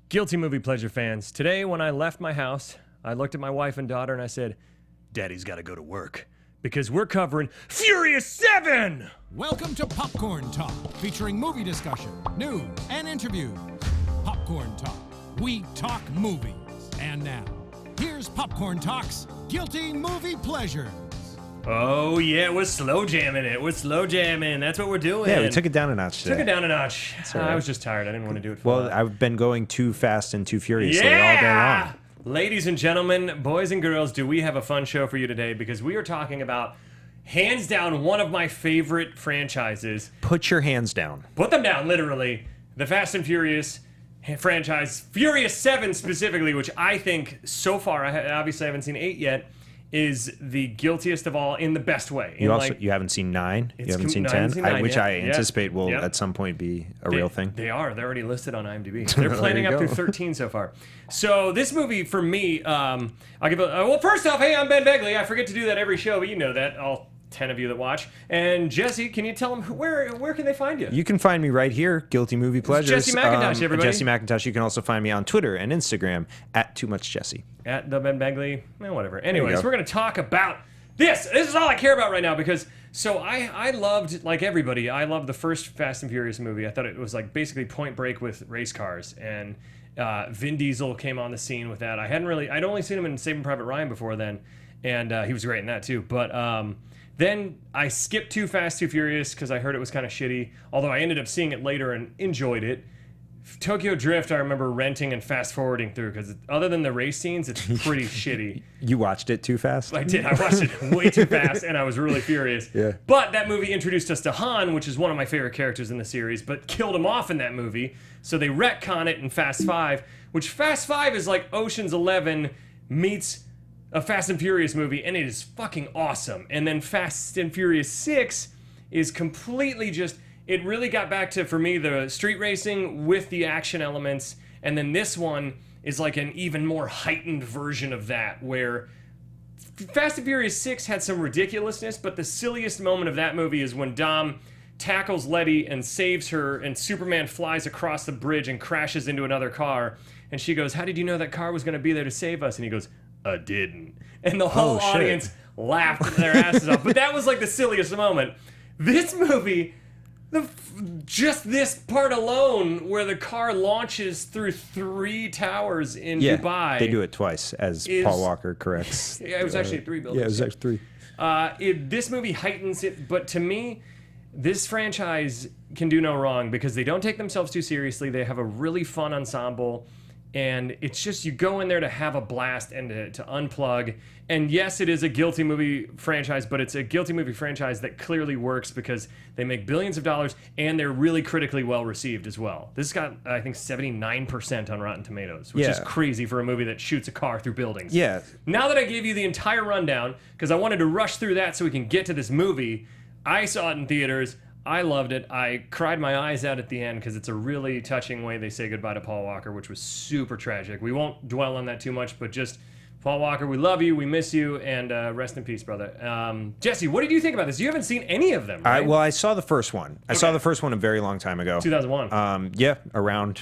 Guilty movie pleasure fans. Today, when I left my house, I looked at my wife and daughter and I said, Daddy's got to go to work because we're covering Furious 7! Welcome to Popcorn Talk, featuring movie discussion, news, and interviews. Popcorn Talk. We talk movies. And now, here's Popcorn Talk's Guilty Movie Pleasures. Oh, yeah, we're slow jamming it. We're slow jamming. That's what we're doing. Yeah, we took it down a notch today. Took it down a notch. Right. I was just tired. I didn't want to do it for a Well, while. I've been going too fast and too furiously all day long. Ladies and gentlemen, boys and girls, do we have a fun show for you today? Because we are talking about, hands down, one of my favorite franchises. Put your hands down. Put them down, literally. The Fast and Furious franchise. Furious 7 specifically, which I think so far, obviously I haven't seen 8 yet, is the guiltiest of all in the best way. You haven't seen 9? You haven't seen 10? Which I anticipate will at some point be a real thing. They are. They're already listed on IMDb. They're planning up through 13 so far. So this movie, for me, I'll give well, first off, hey, I'm Ben Begley. I forget to do that every show, but you know that, all 10 of you that watch. And Jesse, can you tell them where can they find you? You can find me right here, Guilty Movie Pleasures. Jesse McIntosh, everybody. Jesse McIntosh. You can also find me on Twitter and Instagram at Too Much Jesse. At the Ben Begley, whatever. Anyways, we're going to talk about this. This is all I care about right now because, so I loved, like everybody, I loved the first Fast and Furious movie. I thought it was like basically Point Break with race cars. And Vin Diesel came on the scene with that. I'd only seen him in Saving Private Ryan before then. And he was great in that too. But then I skipped Too Fast, Too Furious because I heard it was kind of shitty. Although I ended up seeing it later and enjoyed it. Tokyo Drift, I remember renting and fast forwarding through because other than the race scenes, it's pretty shitty. You watched it too fast? I did. I watched it way too fast and I was really furious. Yeah. But that movie introduced us to Han, which is one of my favorite characters in the series, but killed him off in that movie. So they retcon it in Fast 5, which Fast 5 is like Ocean's 11 meets a Fast and Furious movie, and it is fucking awesome. And then Fast and Furious 6 is completely just... It really got back to, for me, the street racing with the action elements. And then this one is like an even more heightened version of that, where Fast and Furious 6 had some ridiculousness, but the silliest moment of that movie is when Dom tackles Letty and saves her, and Superman flies across the bridge and crashes into another car. And she goes, "How did you know that car was going to be there to save us?" And he goes, "I didn't." And the whole audience laughed their asses off. But that was like the silliest moment. This movie... just this part alone where the car launches through 3 towers in Dubai. They do it twice, as Paul Walker corrects. Yeah, it was actually 3 buildings. Yeah, it was actually 3. This movie heightens it, but to me, this franchise can do no wrong because they don't take themselves too seriously. They have a really fun ensemble, and it's just you go in there to have a blast and to unplug. And yes, it is a guilty movie franchise, but it's a guilty movie franchise that clearly works because they make billions of dollars and they're really critically well received as well. This got, I think, 79% on Rotten Tomatoes, which is crazy for a movie that shoots a car through buildings. Yeah. Now that I gave you the entire rundown, because I wanted to rush through that so we can get to this movie, I saw it in theaters. I loved it. I cried my eyes out at the end because it's a really touching way they say goodbye to Paul Walker, which was super tragic. We won't dwell on that too much, but just... Paul Walker, we love you, we miss you, and rest in peace, brother. Jesse, what did you think about this? You haven't seen any of them, right? I saw the first one. I saw the first one a very long time ago. 2001. Around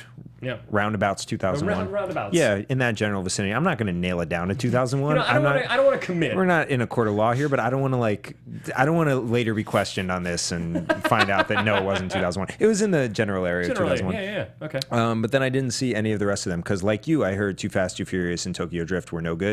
roundabouts 2001. Roundabouts. Yeah, in that general vicinity. I'm not going to nail it down to 2001. I don't want to commit. We're not in a court of law here, but I don't want to later be questioned on this and find out that no, it wasn't 2001. It was in the general area of 2001. Yeah, okay. But then I didn't see any of the rest of them because, like you, I heard Too Fast, Too Furious, and Tokyo Drift were no good.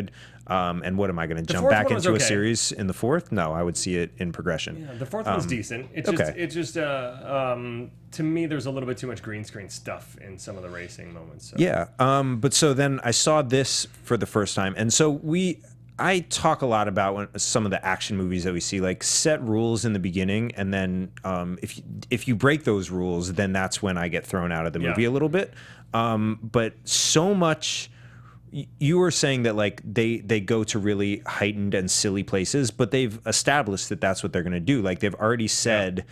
And what am I going to jump back into a series in the fourth? No, I would see it in progression. Yeah, the fourth one's decent. It's just to me, there's a little bit too much green screen stuff in some of the racing moments. So. Yeah. But so then I saw this for the first time, and so I talk a lot about some of the action movies that we see, like set rules in the beginning, and then if you break those rules, then that's when I get thrown out of the movie a little bit. But so much. You were saying that like they go to really heightened and silly places, but they've established that that's what they're going to do. Like they've already said,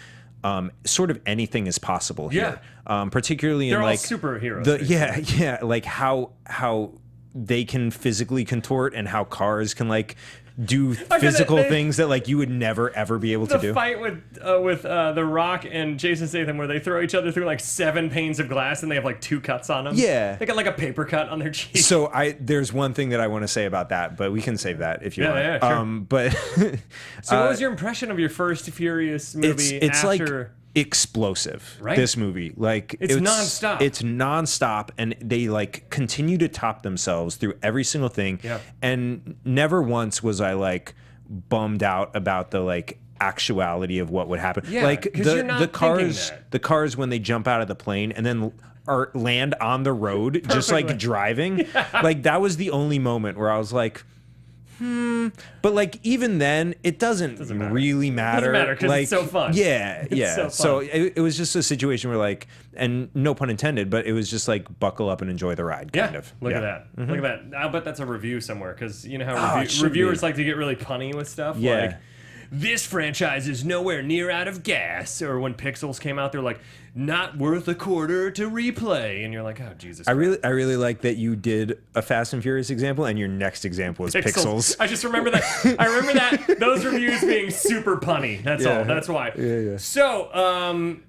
sort of anything is possible here. Particularly they're in all like superheroes. like how they can physically contort and how cars can like do physical things that like you would never ever be able to do. The fight with The Rock and Jason Statham, where they throw each other through like 7 panes of glass and they have like 2 cuts on them. Yeah, they got like a paper cut on their cheek. So there's one thing that I want to say about that, but we can save that if you want. Yeah, sure. But so, what was your impression of your first Furious movie? It's after... like explosive, right? This movie, like it's nonstop. It's nonstop, and they like continue to top themselves through every single thing. Yeah. And never once was I like bummed out about the like actuality of what would happen. Yeah, like you're not the cars when they jump out of the plane and then land on the road, perfectly. Just like driving. Yeah. Like that was the only moment where I was like, but like even then, it doesn't really matter. It doesn't matter because like, it's so fun. Yeah, yeah. So, so it was just a situation where like, and no pun intended, but it was just like buckle up and enjoy the ride, kind of. Look at that. Mm-hmm. Look at that. I'll bet that's a review somewhere because you know how reviewers reviewers like to get really punny with stuff. Yeah. Like, this franchise is nowhere near out of gas. Or when Pixels came out, they're like, not worth a quarter to replay. And you're like, oh, Jesus Christ. I really like that you did a Fast and Furious example, and your next example was Pixels. I just remember that. I remember that those reviews being super punny. That's all. That's why. Yeah. So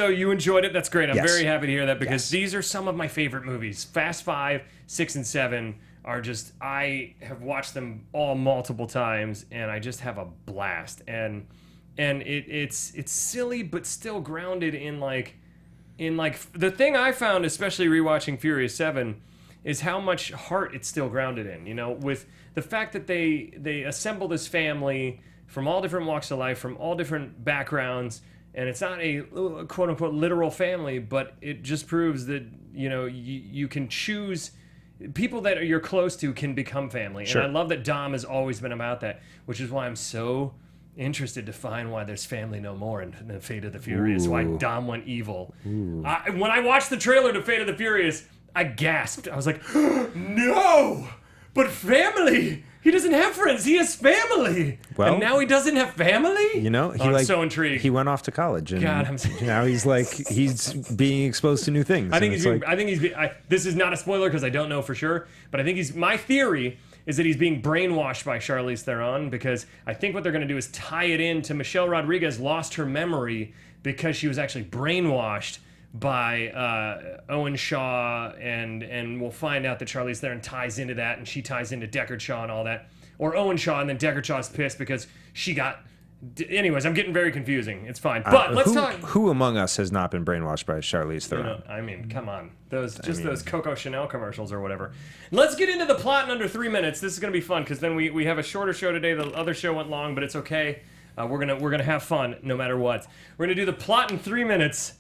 you enjoyed it. That's great. I'm Yes. very happy to hear that because these are some of my favorite movies. Fast 5, 6, and 7 are just, I have watched them all multiple times and I just have a blast. And it's silly but still grounded in like the thing I found, especially rewatching Furious 7, is how much heart it's still grounded in, you know, with the fact that they assemble this family from all different walks of life, from all different backgrounds, and it's not a quote unquote literal family, but it just proves that, you know, you can choose. People that you're close to can become family. Sure. And I love that Dom has always been about that, which is why I'm so interested to find why there's family no more in the Fate of the Furious, why Dom went evil. When I watched the trailer to Fate of the Furious, I gasped. I was like, no, but family. He doesn't have friends. He has family. Well, and now he doesn't have family? You know, I'm so intrigued. He went off to college. And God, now he's being exposed to new things. I think this is not a spoiler because I don't know for sure, but I think my theory is that he's being brainwashed by Charlize Theron, because I think what they're going to do is tie it in to Michelle Rodriguez lost her memory because she was actually brainwashed by Owen Shaw, and we'll find out that Charlize Theron ties into that, and she ties into Deckard Shaw and all that, or Owen Shaw, and then Deckard Shaw's pissed because she got. Anyways, I'm getting very confusing. It's fine, but let's talk. Who among us has not been brainwashed by Charlize Theron? You know, I mean, come on, those Coco Chanel commercials or whatever. Let's get into the plot in under 3 minutes. This is gonna be fun because then we have a shorter show today. The other show went long, but it's okay. We're gonna have fun no matter what. We're gonna do the plot in 3 minutes.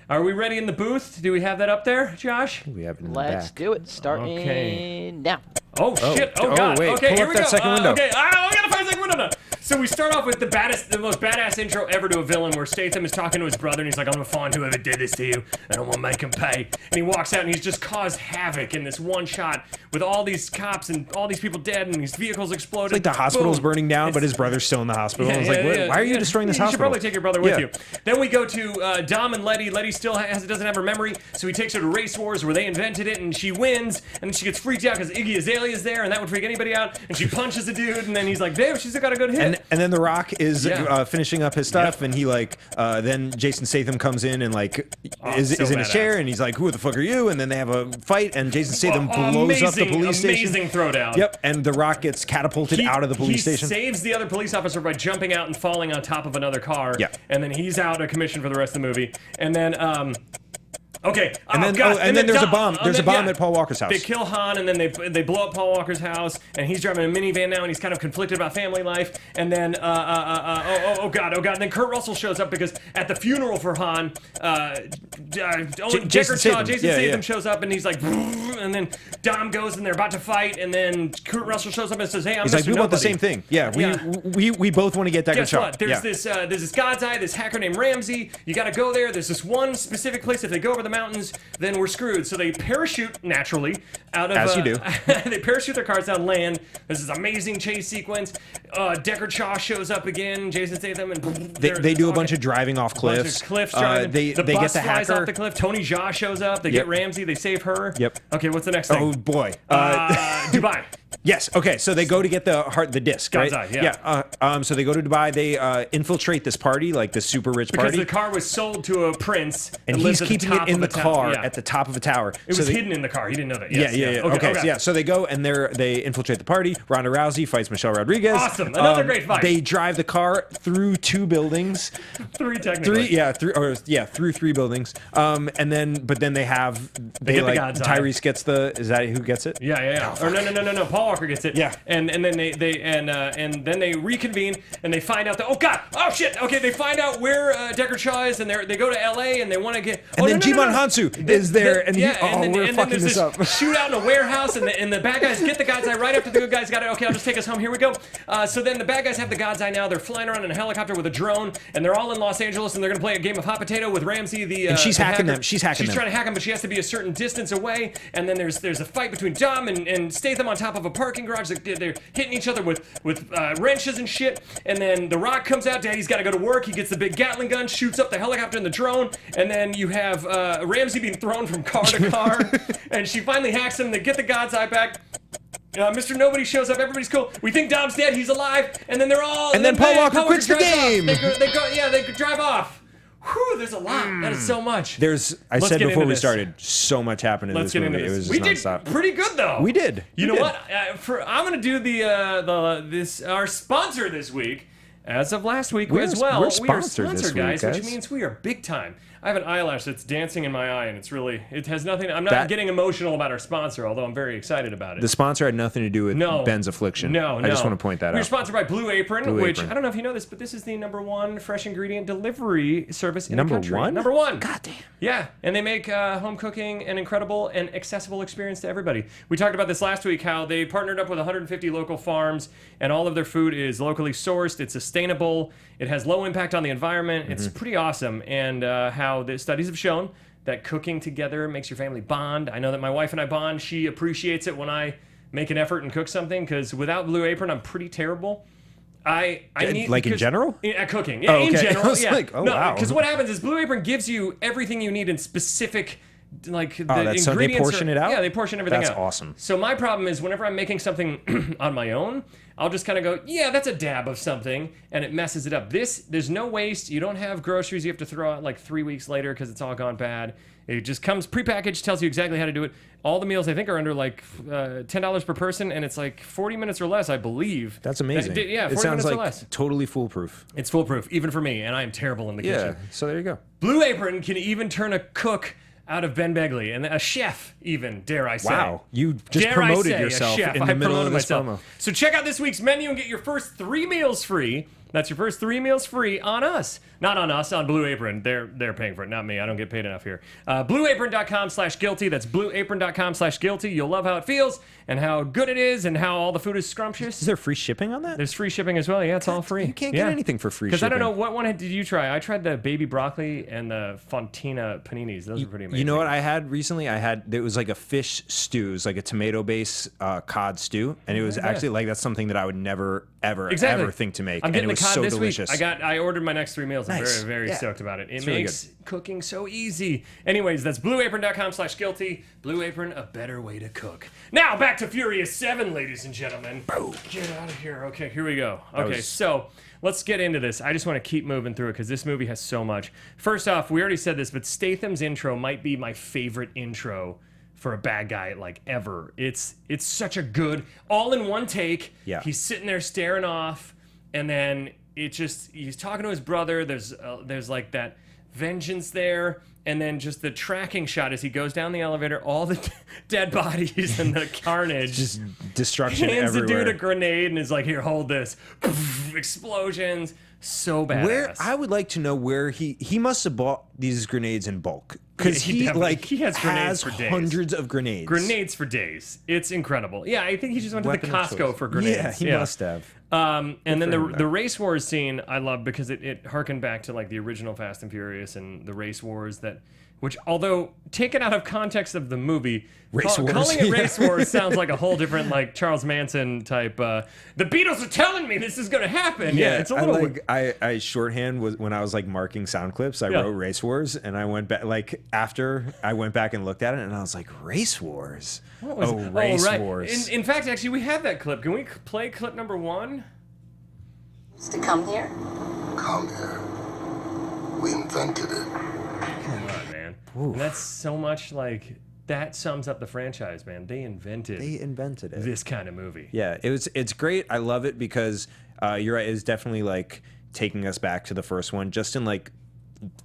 Are we ready in the booth? Do we have that up there, Josh? We have it in Let's the back. do it. Starting now. Oh shit! Oh god! Wait, okay, pull here up we that go. second window. Okay, we got a 5-second window now. So we start off with the most badass intro ever to a villain, where Statham is talking to his brother, and he's like, "I'm gonna find whoever did this to you, and I'm gonna make him pay." And he walks out, and he's just caused havoc in this one shot with all these cops and all these people dead, and these vehicles exploded. It's like the hospital's Boom. burning down, but his brother's still in the hospital. Yeah, I was like, why are you destroying this you hospital? You should probably take your brother with you. Then we go to Dom and Letty. Letty still doesn't have her memory, so he takes her to Race Wars, where they invented it, and she wins, and then she gets freaked out because Iggy Azalea's there, and that would freak anybody out, and she punches a dude, and then he's like, damn, she's got a good hit. And then The Rock is finishing up his stuff, and he then Jason Statham comes in and is in his chair, and he's like, who the fuck are you? And then they have a fight, and Jason Statham blows up the police station. Amazing throwdown. Yep, and The Rock gets catapulted out of the police station. He saves the other police officer by jumping out and falling on top of another car. Yeah. And then he's out of commission for the rest of the movie. And then okay. And then there's a bomb. There's a bomb at Paul Walker's house. They kill Han, and then they blow up Paul Walker's house, and he's driving a minivan now, and he's kind of conflicted about family life. And then oh god. And then Kurt Russell shows up because at the funeral for Han, Jason Statham shows up, and he's like, and then Dom goes, and they're about to fight, and then Kurt Russell shows up and says, "Hey, I'm He's Mr. like, we want the same thing. Yeah, we both want to get Deckard Shaw. Guess what? There's this God's Eye, this hacker named Ramsey. You got to go there. There's this one specific place. If they go over the mountains, then we're screwed." So they parachute naturally out of. As you do. They parachute their cars down land. There's this amazing chase sequence. Deckard Shaw shows up again. Jason Statham, and they do a bunch of driving off cliffs. Driving. They the get bus the flies hacker off the cliff. Tony Jaa shows up. They get Ramsey. They save her. Yep. Okay, what's the next thing? Oh boy. Dubai. Yes. Okay. So they go to get the disc, God's right? eye, yeah. So they go to Dubai. They infiltrate this party, like this super rich Because party, the car was sold to a prince, and that he's lives at keeping top it in of the a tower. car Yeah. at the top of a tower. It was hidden in the car. He didn't know that. Yeah, Yes, yeah. Okay. Yeah. So they go and they infiltrate the party. Ronda Rousey fights Michelle Rodriguez. Awesome. Another great fight. They drive the car through 2 buildings. Three technically. Through 3 buildings. And then they get the God's eye. Tyrese gets is that who gets it? Yeah. Or no. Paul Walker gets it. Yeah. And then they reconvene and they find out that oh shit. Okay, they find out where Deckard Shaw is and they go to L.A. and they want to get. And then Djimon Hounsou is there and we're fucking this up. Shootout in a warehouse and the bad guys get the God's eye right after the good guys got it. Okay, I'll just take us home. Here we go. So then the bad guys have the God's eye now. They're flying around in a helicopter with a drone and they're all in Los Angeles and they're gonna play a game of hot potato with Ramsey and she's hacking hacker. them. She's trying to hack him, but she has to be a certain distance away. And then there's a fight between Dom and Statham on top of a parking garage. They're hitting each other with wrenches and shit. And then The Rock comes out. Daddy's got to go to work. He gets the big Gatling gun, shoots up the helicopter and the drone. And then you have Ramsey being thrown from car to car. And she finally hacks him. They get the God's eye back. Mr. Nobody shows up. Everybody's cool. We think Dom's dead. He's alive. And then they're all. And then Paul Walker quits the game. They drive off. Whew, there's a lot. That is so much. I said before we started, so much happened in this movie. It was just nonstop. Did pretty good though. We did. You know what? I'm gonna do our sponsor this week. As of last week as well, we're we are sponsored this sponsored, week, guys, which means we are big time. I have an eyelash that's dancing in my eye, and it has nothing. I'm not getting emotional about our sponsor, although I'm very excited about it. The sponsor had nothing to do with Ben's affliction. No. I just want to point that out. We're sponsored by Blue Apron, which I don't know if you know this, but this is the #1 fresh ingredient delivery service in the country. Number one? God damn. Yeah, and they make home cooking an incredible and accessible experience to everybody. We talked about this last week, how they partnered up with 150 local farms, and all of their food is locally sourced, it's sustainable, it has low impact on the environment. It's pretty awesome, and how the studies have shown that cooking together makes your family bond. I know that my wife and I bond. She appreciates it when I make an effort and cook something, because without Blue Apron, I'm pretty terrible. I need, in general? At cooking. Oh, okay. In general, I was like, wow. Because what happens is Blue Apron gives you everything you need in specific, like, the ingredients. So they portion it out? Yeah, they portion everything out. That's awesome. So my problem is whenever I'm making something on my own, I'll just kind of go, yeah, that's a dab of something, and it messes it up. There's no waste. You don't have groceries you have to throw out like 3 weeks later because it's all gone bad. It just comes prepackaged, tells you exactly how to do it. All the meals, I think, are under like $10 per person, and it's like 40 minutes or less, I believe. That's amazing. 40 it sounds minutes or like less. Totally foolproof. It's foolproof, even for me, and I am terrible in the kitchen. Yeah, so there you go. Blue Apron can even turn a cook out of Ben Begley, and a chef even, dare I say. Wow, you just promoted yourself in the middle of this promo. So check out this week's menu and get your first 3 meals free. That's your first 3 meals free on us. Not on us, on Blue Apron. They're paying for it, not me. I don't get paid enough here. BlueApron.com/guilty. That's BlueApron.com/guilty. You'll love how it feels and how good it is and how all the food is scrumptious. Is there free shipping on that? There's free shipping as well. Yeah, it's all free. You can't get anything for free shipping. Because I don't know, what one did you try? I tried the baby broccoli and the fontina paninis. Those are pretty amazing. You know what I had recently? It was like a fish stew. It was like a tomato-based cod stew. And it was actually like, that's something that I would never, ever think to make. I'm getting and it was the cod so this delicious. week. I ordered my next 3 meals. I'm Nice. very Yeah. stoked about it. It It's really makes cooking so easy. Anyways, that's BlueApron.com/guilty. Blue Apron, a better way to cook. Now back to Furious 7, ladies and gentlemen. Get out of here. Okay, here we go. Okay, so let's get into this. I just want to keep moving through it because this movie has so much. First off, we already said this, but Statham's intro might be my favorite intro for a bad guy like ever. It's such a good, all in one take. Yeah. He's sitting there staring off, and then he's talking to his brother. There's like that vengeance there, and then just the tracking shot as he goes down the elevator, all the dead bodies and the carnage. Just destruction hands everywhere. the dude a grenade and is like, here, hold this. Explosions. So badass. I would like to know where he must have bought these grenades in bulk, because he has grenades for days. Hundreds of grenades. Grenades for days. It's incredible. Yeah, I think he just went Weapon to the of Costco choice. for grenades. Yeah, he must have. And then for him, the race wars scene I love because it harkened back to like the original Fast and Furious and the race wars that which, although taken out of context of the movie, Race Wars. calling it Race Wars sounds like a whole different, like, Charles Manson type, the Beatles are telling me this is going to happen. Yeah, it's a little... I shorthand was when I was, like, marking sound clips, I wrote Race Wars, and I went back, like, after I went back and looked at it, and I was like, Race Wars? Race Wars. In fact, actually, we have that clip. Can we play clip number 1? To come here? Come here. We invented it. Come on, man. And that's so much like... That sums up the franchise, man. They invented it. This kind of movie. Yeah, it's great. I love it because you're right. It's definitely like taking us back to the first one, just in like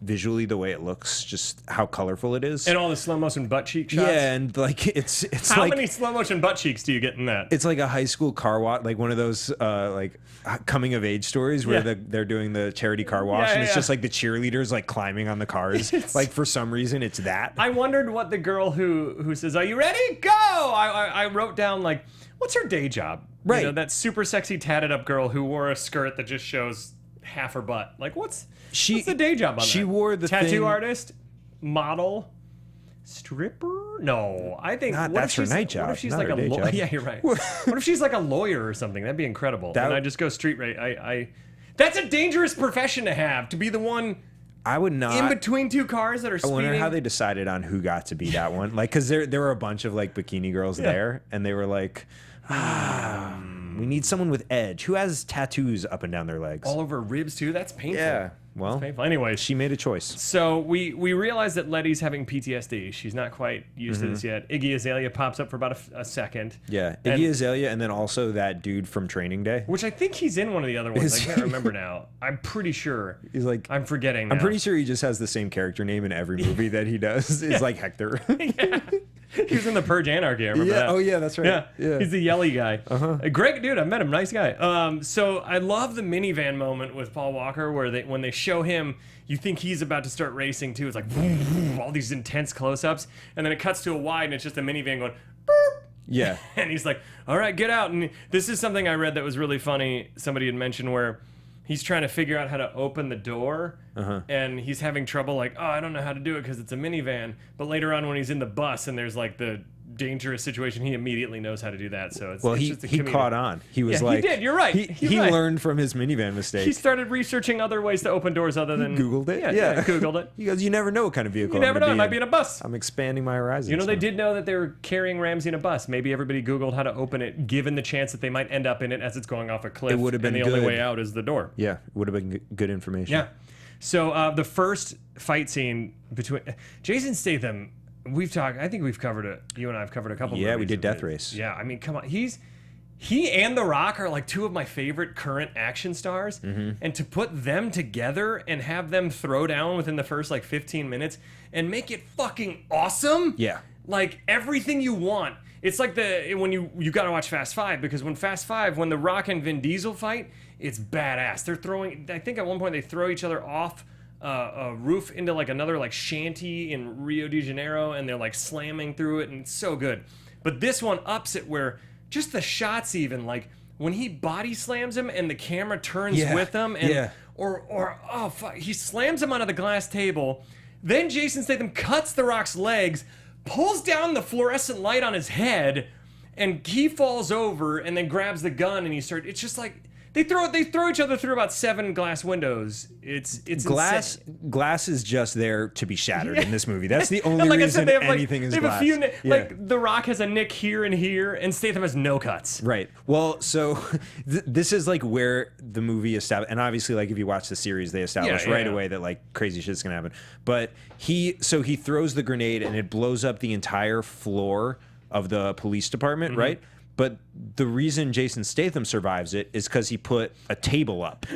visually the way it looks, just how colorful it is, and all the slow motion butt cheek shots. Yeah, and like it's how like, many slow motion butt cheeks do you get in that? It's like a high school car wash, like one of those like coming of age stories where they're doing the charity car wash, and it's just like the cheerleaders like climbing on the cars. Like for some reason, it's that. I wondered what the girl who says, "Are you ready? Go!" I wrote down like, what's her day job? Right, you know, that super sexy tatted up girl who wore a skirt that just shows half her butt. Like, what's the day job on that? She wore the tattoo artist, model, stripper. No, I think that's her night job. What if she's like a lawyer? Yeah, you're right. What if she's like a lawyer or something? That'd be incredible. And I just go street race. That's a dangerous profession to have. To be the one. I would not. In between two cars that are speeding. I wonder how they decided on who got to be that one. Like, because there were a bunch of like bikini girls there, and they were like, we need someone with edge. Who has tattoos up and down their legs? All over ribs too? That's painful. Yeah. Well, that's painful. Anyways, she made a choice. So we realize that Letty's having PTSD. She's not quite used to this yet. Iggy Azalea pops up for about a second. Yeah, Iggy Azalea, and then also that dude from Training Day. Which I think he's in one of the other ones. I can't remember now. I'm pretty sure. He's like... I'm forgetting now. I'm pretty sure he just has the same character name in every movie that he does. It's like Hector. Yeah. He was in the Purge Anarchy. I remember that. Oh yeah, that's right. Yeah. He's the yelly guy. A great dude. I met him. Nice guy. So I love the minivan moment with Paul Walker, where when they show him, you think he's about to start racing too. It's like vroom, vroom, all these intense close-ups, and then it cuts to a wide, and it's just a minivan going. Boop. Yeah. And he's like, "All right, get out." And this is something I read that was really funny. Somebody had mentioned where he's trying to figure out how to open the door, and he's having trouble, like, oh, I don't know how to do it because it's a minivan. But later on when he's in the bus and there's like the dangerous situation, he immediately knows how to do that. So it's he caught on. He was like, he did. You're right. He learned from his minivan mistake. He started researching other ways to open doors other than Googled it. Yeah, Googled it. He goes, you never know what kind of vehicle. You never know. It might be in a bus. I'm expanding my horizons. You know, they did know that they were carrying Ramsey in a bus. Maybe everybody Googled how to open it, given the chance that they might end up in it as it's going off a cliff. It would have been and the only way out is the door. Yeah, it would have been good information. Yeah. So the first fight scene between Jason Statham, I think we've covered it. You and I have covered a couple. Yeah, movies we did of Death it. Race. Yeah, I mean, come on, he and The Rock are like two of my favorite current action stars, and to put them together and have them throw down within the first like 15 minutes and make it fucking awesome. Yeah, like everything you want. It's like when you gotta watch Fast 5, because when Fast 5, when The Rock and Vin Diesel fight, it's badass. They're throwing. I think at one point they throw each other off a roof into like another like shanty in Rio de Janeiro, and they're like slamming through it, and it's so good. But this one ups it where just the shots, even like when he body slams him and the camera turns with him, and or oh fuck, he slams him onto the glass table. Then Jason Statham cuts The Rock's legs, pulls down the fluorescent light on his head, and he falls over and then grabs the gun, and it's just like they throw each other through about 7 glass windows. It's glass. Insane. Glass is just there to be shattered in this movie. That's the only reason anything is glass. Like The Rock has a nick here, and Statham has no cuts. Right. Well, so this is like where the movie established, and obviously, like if you watch the series, they establish right away that like crazy shit's gonna happen. But he throws the grenade and it blows up the entire floor of the police department, right? But the reason Jason Statham survives it is because he put a table up.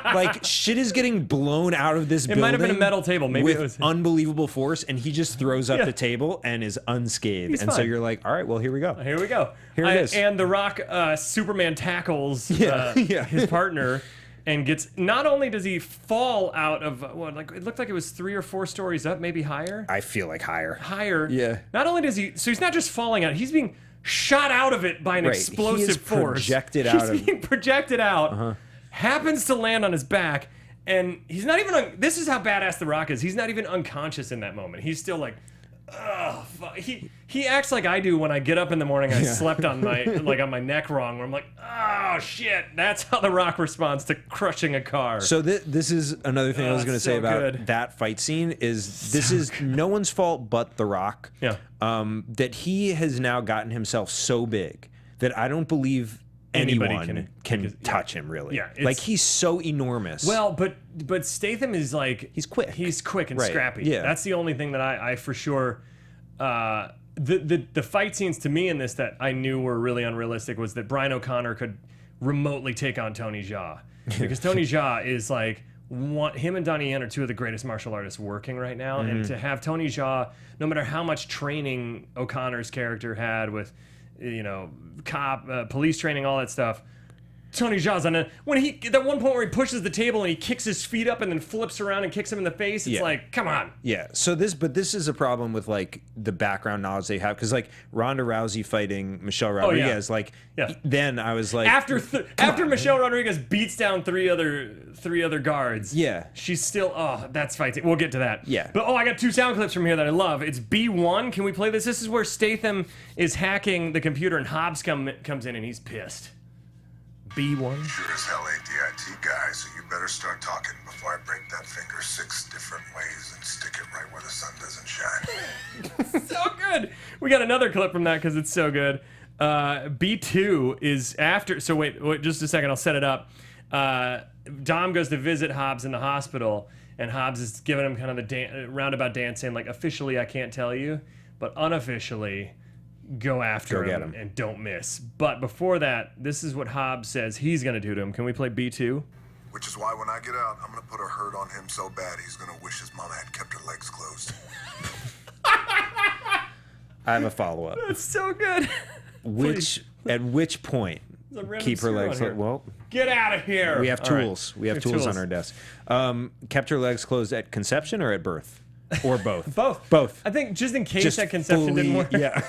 Like, shit is getting blown out of this building. It might have been a metal table. Maybe with it was unbelievable force, and he just throws up the table and is unscathed. He's and fine. So you're like, all right, well, here we go. Here we go. Here it is. And The Rock, Superman tackles his partner. And not only does he fall out of it looked like it was 3 or 4 stories up, maybe higher. I feel like higher. Higher. Yeah. Not only does so he's not just falling out, he's being shot out of it by an explosive force. Projected he's being projected out, happens to land on his back, And he's not even. This is how badass The Rock is. He's not even unconscious in that moment. He's still like, ugh. Fuck. He acts like I do when I get up in the morning. I slept on my on my neck wrong. Where I'm like, oh shit. That's how The Rock responds to crushing a car. So this is another thing I was going to say about good. that fight scene is this is no one's fault but The Rock. Yeah. That he has now gotten himself so big that I don't believe anyone can touch him really. Yeah, like he's so enormous. Well, but Statham is like he's quick. He's quick and Right. scrappy. Yeah. That's the only thing that I for sure. The fight scenes to me in this that I knew were really unrealistic was that Brian O'Connor could remotely take on Tony Jaa, because Tony Jaa is like him and Donnie Yen are two of the greatest martial artists working right now, and to have Tony Jaa, no matter how much training O'Connor's character had with, police training, all that stuff. Tony Jaa's on that one point where he pushes the table and he kicks his feet up and then flips around and kicks him in the face. It's like, come on. Yeah. So this is a problem with like the background knowledge they have, because like Ronda Rousey fighting Michelle Rodriguez, then I was like, after Michelle Rodriguez beats down three other guards. Yeah. She's still that's fight. We'll get to that. Yeah. But I got 2 sound clips from here that I love. It's B1. Can we play this? This is where Statham is hacking the computer and Hobbs comes in and he's pissed. B1. Sure as hell ain't the IT guy, so you better start talking before I break that finger 6 different ways and stick it right where the sun doesn't shine. So good. We got another clip from that because it's so good. B2 is after. So wait, just a second. I'll set it up. Dom goes to visit Hobbs in the hospital, and Hobbs is giving him kind of the roundabout dance, saying like, officially I can't tell you, but unofficially, go after him and don't miss. But before that, this is what Hobbs says he's going to do to him. Can we play B2? Which is why when I get out, I'm gonna put a hurt on him so bad he's gonna wish his mama had kept her legs closed. I have a follow-up. That's so good. At which point keep her legs closed? Well, get out of here. we have tools. Right. We have tools on our desk. Kept her legs closed at conception or at birth? Or both? Both. I think just in case that conception didn't work. Yeah.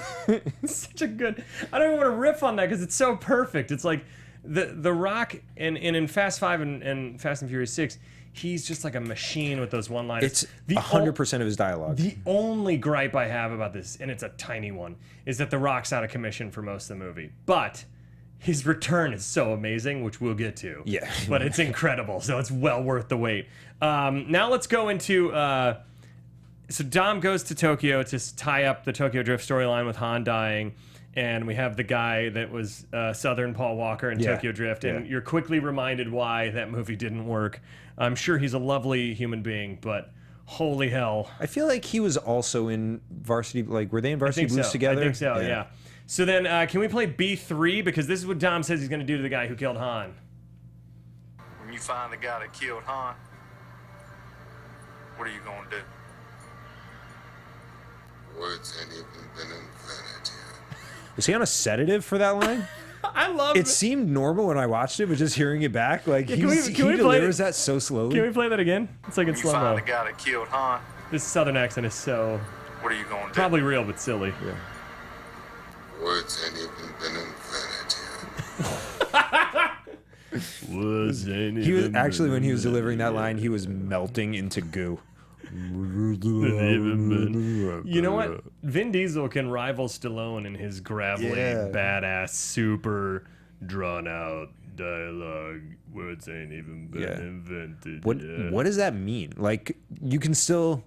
It's such a good. I don't even want to riff on that because it's so perfect. It's like the Rock in Fast 5 and Fast and Furious 6, he's just like a machine with those one-liners. It's 100% of his dialogue. The only gripe I have about this, and it's a tiny one, is that the Rock's out of commission for most of the movie. But his return is so amazing, which we'll get to. Yeah. But it's incredible, so it's well worth the wait. Now let's go into. So Dom goes to Tokyo to tie up the Tokyo Drift storyline with Han dying, and we have the guy that was Southern Paul Walker in Tokyo Drift, and you're quickly reminded why that movie didn't work. I'm sure he's a lovely human being, but holy hell. I feel like he was also in Varsity, like, were they in Varsity Blues together? I think so, yeah. So then, can we play B3? Because this is what Dom says he's going to do to the guy who killed Han. When you find the guy that killed Han, what are you going to do? Words ain't even been invented yet. Was he on a sedative for that line? I love it. Seemed normal when I watched it, but just hearing it back, like he delivers that so slowly. Can we play that again? It's like in slow mo. You find the guy that killed Han. This Southern accent is so. What are you going to do? Probably real, but silly. Yeah. Words ain't even been invented yet. He was actually, when he was delivering that line, he was melting into goo. You know what? Vin Diesel can rival Stallone in his gravelly, badass, super drawn out dialogue. Words ain't even been invented. What does that mean? Like, you can still.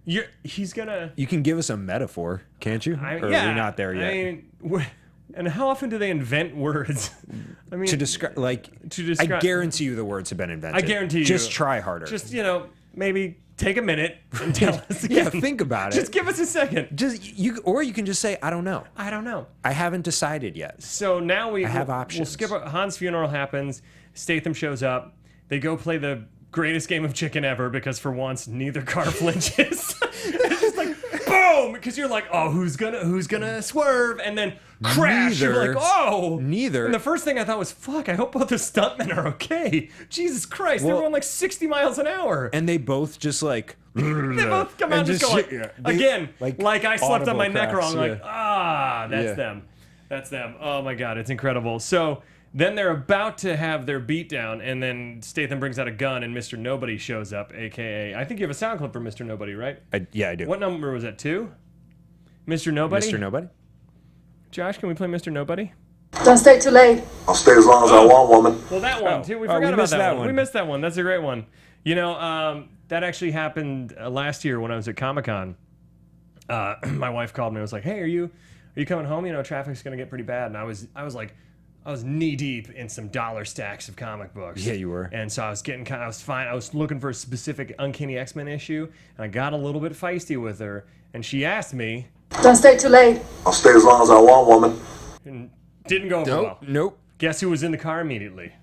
You can give us a metaphor, can't you? Or are we not there yet? I mean, and how often do they invent words? I mean, to describe. I guarantee you the words have been invented. I guarantee you. Just try harder. Just maybe take a minute and tell us again. Think about it. Just give us a second. Or you can just say, I don't know. I don't know. I haven't decided yet. So now I have options. We'll skip. Han's funeral happens. Statham shows up. They go play the greatest game of chicken ever because for once neither car flinches. It's just like boom, because you're like, oh, who's gonna swerve, and then crash. You're like, oh, neither. And the first thing I thought was, fuck, I hope both the stuntmen are okay. Jesus Christ, they're going like 60 miles an hour. And they both just like. They both come out and just go like, again, like I slept on my neck wrong. Like, that's them. That's them. Oh my God, it's incredible. So Then they're about to have their beatdown, and then Statham brings out a gun, and Mr. Nobody shows up, a.k.a. I think you have a sound clip for Mr. Nobody, right? Yeah, I do. What number was that, 2? Mr. Nobody? Mr. Nobody? Josh, can we play Mr. Nobody? Don't stay too late. I'll stay as long as I want, woman. Well, that one, too. We forgot we about missed that that one. one. We missed that one. That's a great one. You know, that actually happened last year when I was at Comic-Con. My wife called me and was like, hey, are you coming home? You know, traffic's going to get pretty bad. And I was knee deep in some dollar stacks of comic books. Yeah, you were. And so I was fine. I was looking for a specific Uncanny X-Men issue, and I got a little bit feisty with her, and she asked me. Don't stay too late. I'll stay as long as I want, woman. And didn't go over well. Nope. Guess who was in the car immediately?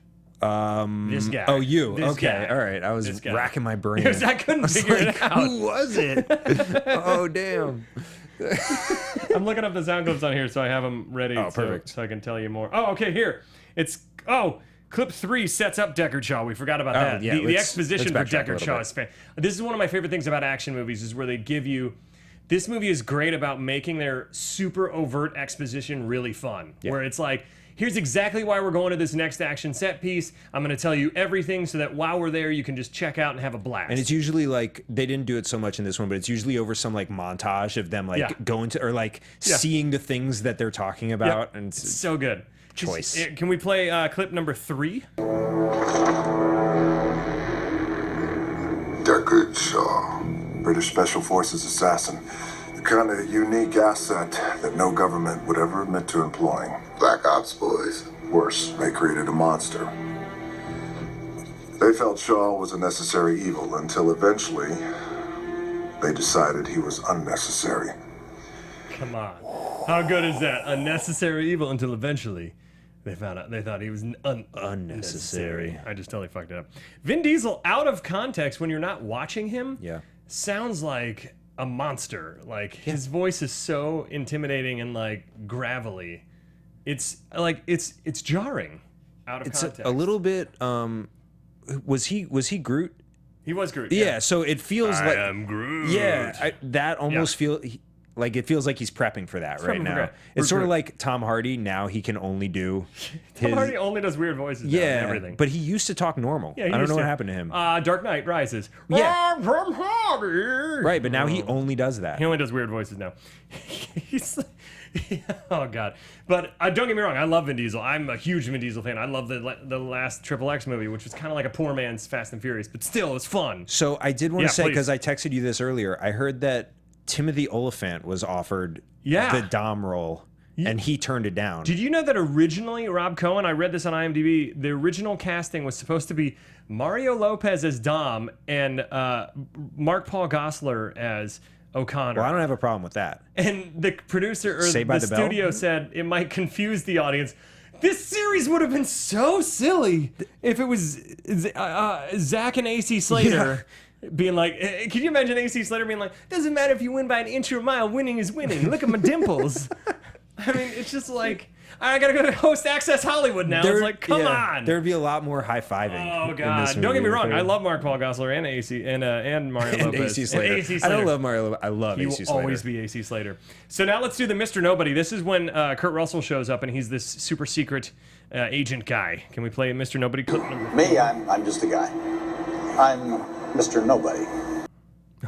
This guy. Oh, you. This Okay. guy. All right. I was This guy. racking my brain. I couldn't figure it out. Who was it? Oh, damn. I'm looking up the sound clips on here so I have them ready. Oh, perfect. So I can tell you more. Oh, okay, here. Clip 3 sets up Deckard Shaw. We forgot about that. yeah, The let's exposition for backtrack a Deckard little Shaw bit. is this is one of my favorite things about action movies is where they give you. This movie is great about making their super overt exposition really fun. Yeah. Where it's like, here's exactly why we're going to this next action set piece. I'm going to tell you everything so that while we're there, you can just check out and have a blast. And it's usually like, they didn't do it so much in this one, but it's usually over some like montage of them like Yeah. going to, or like Yeah. seeing the things that they're talking about. And It's so good. choice. Can we play clip number 3? Deckard Shaw, British Special Forces assassin. The kind of unique asset that no government would ever admit to employing. Black Ops boys. Worse, they created a monster. They felt Shaw was a necessary evil until eventually they decided he was unnecessary. Come on. How good is that? Unnecessary evil until eventually they thought he was unnecessary. I just totally fucked it up. Vin Diesel, out of context, when you're not watching him, Yeah. sounds like a monster. Like his voice is so intimidating and like gravelly. It's like it's jarring out of It's context. a little bit, was he Groot? He was Groot. Yeah. So it feels I like, am Groot. yeah, that almost like it feels like he's prepping for that right prepping for now. that. It's sort of Groot. like Tom Hardy. Now he can only do Tom his, Hardy only does weird voices now and everything. but he used to talk normal. Yeah, he I don't used know to. what happened to him. Dark Knight Rises. Yeah. I'm from Hardy. Right, but now he only does that. He only does weird voices now. He's oh god. But don't get me wrong, I love Vin Diesel. I'm a huge Vin Diesel fan. I love the last XXX movie, which was kind of like a poor man's Fast and Furious, but still, it's fun. So I did want Yeah, to say, please. because I texted you this earlier, I heard that Timothy Oliphant was offered Yeah. the Dom role, and he turned it down. Did you know that originally Rob Cohen, I read this on IMDb, the original casting was supposed to be Mario Lopez as Dom and Mark Paul Gosselaar as O'Connor. Well, I don't have a problem with that. And the producer or Saved by the the Bell? studio said it might confuse the audience. This series would have been so silly if it was Zach and AC Slater being like, can you imagine AC Slater being like, doesn't matter if you win by an inch or a mile, winning is winning. Look at my dimples. I mean, it's just like, I gotta go to host Access Hollywood now. It's like, come on. There'd be a lot more high-fiving. Oh in God! this Don't get me movie. wrong. I love Mark Paul Gosselaar and AC and Mario and Lopez AC Slater. And AC I Slater. don't love Mario Lopez. I love He AC will Slater. always be AC Slater. So now let's do the Mr. Nobody. This is when Kurt Russell shows up and he's this super secret agent guy. Can we play Mr. Nobody clip number? Me, I'm just a guy. I'm Mr. Nobody.